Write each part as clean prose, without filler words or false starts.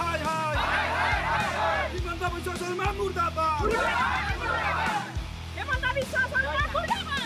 হাই হাই হিমন্ত বিশ্ব শৰ্মা মুৰ্দাবাদ হিমন্ত বিশ্ব শৰ্মা মুৰ্দাবাদ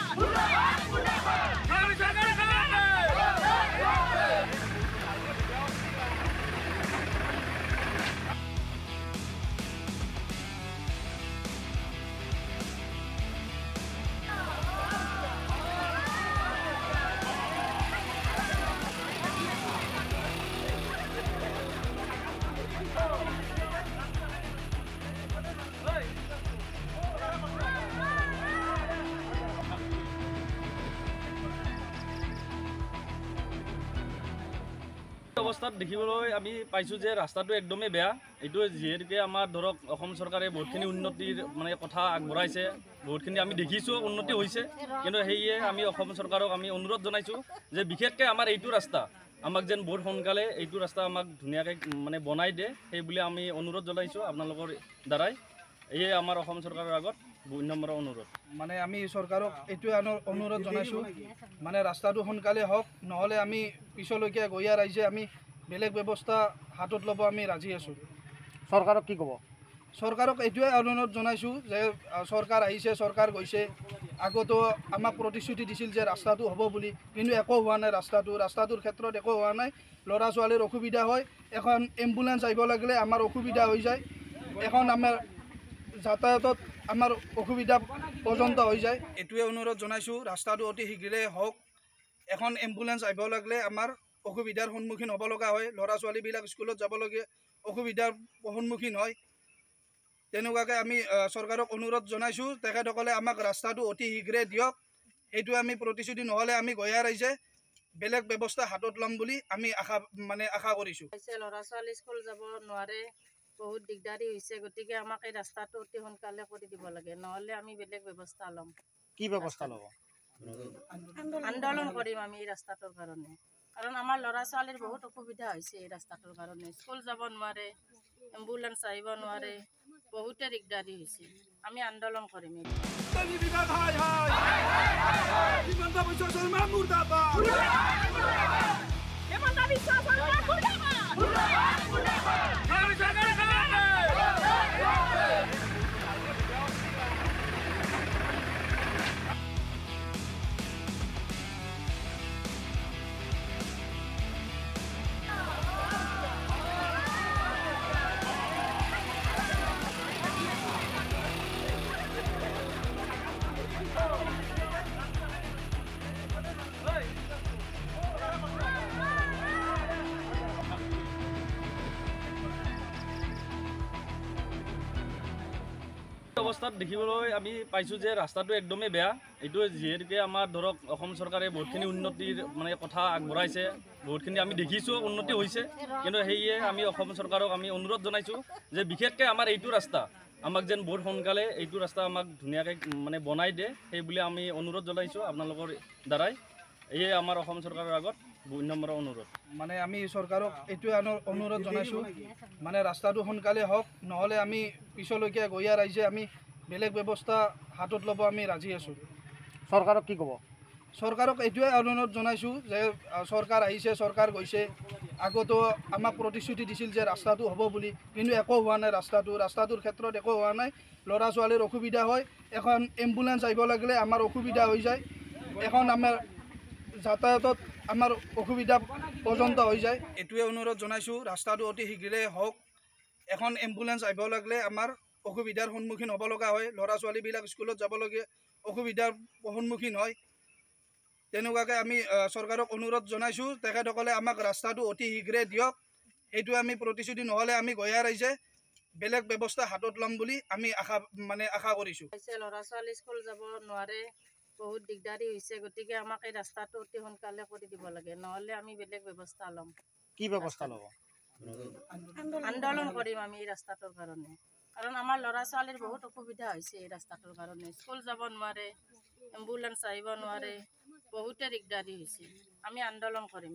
অৱস্থাত দেখিবলৈ আমি পাইছোঁ যে ৰাস্তাটো একদমেই বেয়া। এইটো যিহেতুকে আমাৰ ধৰক অসম চৰকাৰে বহুতখিনি উন্নতিৰ কথা আগবঢ়াইছে, বহুতখিনি আমি দেখিছোঁ উন্নতি হৈছে, কিন্তু সেয়ে আমি অসম চৰকাৰক আমি অনুৰোধ জনাইছোঁ যে বিশেষকৈ আমাৰ এইটো ৰাস্তা আমাক যেন বহুত সোনকালে এইটো ৰাস্তা আমাক ধুনীয়াকৈ বনাই দিয়ে, সেই বুলি আমি অনুৰোধ জনাইছোঁ আপোনালোকৰ দ্বাৰাই। এয়ে আমাৰ অসম চৰকাৰৰ আগত নম্ৰ অনুৰোধ। আমি চৰকাৰক এইটোৱে অনুৰোধ জনাইছোঁ, ৰাস্তাটো সোনকালে হওক, নহ'লে আমি পিছলৈকে গঞা ৰাইজে আমি বেলেগ ব্যৱস্থা হাতত ল'ব আমি ৰাজি আছোঁ। চৰকাৰক কি ক'ব? চৰকাৰক এইটোৱে অনুৰোধ জনাইছোঁ যে চৰকাৰ আহিছে, চৰকাৰ গৈছে, আগতো আমাক প্ৰতিশ্ৰুতি দিছিল যে ৰাস্তাটো হ'ব বুলি, কিন্তু একো হোৱা নাই। ৰাস্তাটোৰ ক্ষেত্ৰত একো হোৱা নাই। ল'ৰা ছোৱালীৰ অসুবিধা হয়, এখন এম্বুলেঞ্চ আহিব লাগিলে আমাৰ অসুবিধা হৈ যায়, এখন আমাৰ যাতায়াতত আমাৰ অসুবিধা পৰ্যন্ত হৈ যায়। এইটোৱে অনুৰোধ জনাইছোঁ ৰাস্তাটো অতি শীঘ্ৰে হওক। এখন এম্বুলেঞ্চ আহিব লাগিলে আমাৰ অসুবিধাৰ সন্মুখীন হ'ব লগা হয়, ল'ৰা ছোৱালীবিলাক স্কুলত যাবলগীয়া অসুবিধাৰ সন্মুখীন হয়। তেনেকুৱাকৈ আমি চৰকাৰক অনুৰোধ জনাইছোঁ, তেখেতসকলে আমাক ৰাস্তাটো অতি শীঘ্ৰে দিয়ক। সেইটো আমি প্ৰতিশ্ৰুতি নহ'লে আমি গঞা ৰাইজে বেলেগ ব্যৱস্থা হাতত ল'ম বুলি আমি আশা কৰিছোঁ। ল'ৰা ছোৱালী স্কুল যাব নোৱাৰে, বহুত দিগদাৰী হৈছে, গতিকে আমাক এই ৰাস্তাটো অতি সোনকালে কৰি দিব লাগে, নহ'লে আমি বেলেগ ব্যৱস্থা ল'ম। কি ব্যৱস্থা ল'ব? আন্দোলন কৰিম আমি এই ৰাস্তাটোৰ কাৰণে, কাৰণ আমাৰ ল'ৰা ছোৱালীৰ বহুত অসুবিধা হৈছে এই ৰাস্তাটোৰ কাৰণে। স্কুল যাব নোৱাৰে, এম্বুলেঞ্চ আহিব নোৱাৰে, বহুতে দিগদাৰী হৈছে। আমি আন্দোলন কৰিম। হিমন্ত বিশ্ব শৰ্মা মুৰ্দাবাদ হিমন্ত বিশ্ব শৰ্মা মুৰ্দাবাদ অৱস্থাত দেখিবলৈ আমি পাইছোঁ যে ৰাস্তাটো একদমেই বেয়া। এইটো যিহেতুকে আমাৰ ধৰক অসম চৰকাৰে বহুতখিনি উন্নতিৰ কথা আগবঢ়াইছে, বহুতখিনি আমি দেখিছোঁ উন্নতি হৈছে, কিন্তু সেয়ে আমি অসম চৰকাৰক আমি অনুৰোধ জনাইছোঁ যে বিশেষকৈ আমাৰ এইটো ৰাস্তা আমাক যেন বহুত সোনকালে এইটো ৰাস্তা আমাক ধুনীয়াকৈ বনাই দিয়ে, সেই বুলি আমি অনুৰোধ জনাইছোঁ আপোনালোকৰ দ্বাৰাই। এয়ে আমাৰ অসম চৰকাৰৰ আগত নম্ৰ অনুৰোধ। আমি চৰকাৰক এইটোৱে অনুৰোধ জনাইছোঁ, ৰাস্তাটো সোনকালে হওক, নহ'লে আমি পিছলৈকে গঞা ৰাইজে আমি বেলেগ ব্যৱস্থা হাতত ল'ব আমি ৰাজি আছোঁ। চৰকাৰক কি ক'ব? চৰকাৰক এইটোৱে অনুৰোধ জনাইছোঁ যে চৰকাৰ আহিছে, চৰকাৰ গৈছে, আগতো আমাক প্ৰতিশ্ৰুতি দিছিল যে ৰাস্তাটো হ'ব বুলি, কিন্তু একো হোৱা নাই। ৰাস্তাটোৰ ক্ষেত্ৰত একো হোৱা নাই। ল'ৰা ছোৱালীৰ অসুবিধা হয়, এখন এম্বুলেঞ্চ আহিব লাগিলে আমাৰ অসুবিধা হৈ যায়, এখন আমাৰ যাতায়াতত আমাৰ অসুবিধা পৰ্যন্ত হৈ যায়। এইটোৱে অনুৰোধ জনাইছোঁ ৰাস্তাটো অতি শীঘ্ৰে হওক। এখন এম্বুলেঞ্চ আহিব লাগিলে আমাৰ অসুবিধাৰ সন্মুখীন হ'ব লগা হয়, ল'ৰা ছোৱালীবিলাক স্কুলত যাবলগীয়া অসুবিধাৰ সন্মুখীন হয়। তেনেকুৱাকৈ আমি চৰকাৰক অনুৰোধ জনাইছোঁ, তেখেতসকলে আমাক ৰাস্তাটো অতি শীঘ্ৰে দিয়ক। সেইটো আমি প্ৰতিশ্ৰুতি নহ'লে আমি গঞা ৰাইজে বেলেগ ব্যৱস্থা হাতত ল'ম বুলি আমি আশা কৰিছোঁ। ল'ৰা ছোৱালী স্কুল যাব নোৱাৰে, বহুত দিগদাৰী হৈছে, গতিকে আমাক এই ৰাস্তাটো অতি সোনকালে কৰি দিব লাগে, নহ'লে আমি বেলেগ ব্যৱস্থা ল'ম। কি ব্যৱস্থা ল'ব? আন্দোলন কৰিম আমি এই ৰাস্তাটোৰ কাৰণে, কাৰণ আমাৰ ল'ৰা ছোৱালীৰ বহুত অসুবিধা হৈছে এই ৰাস্তাটোৰ কাৰণে। স্কুল যাব নোৱাৰে, এম্বুলেঞ্চ আহিব নোৱাৰে, বহুতে দিগদাৰী হৈছে। আমি আন্দোলন কৰিম।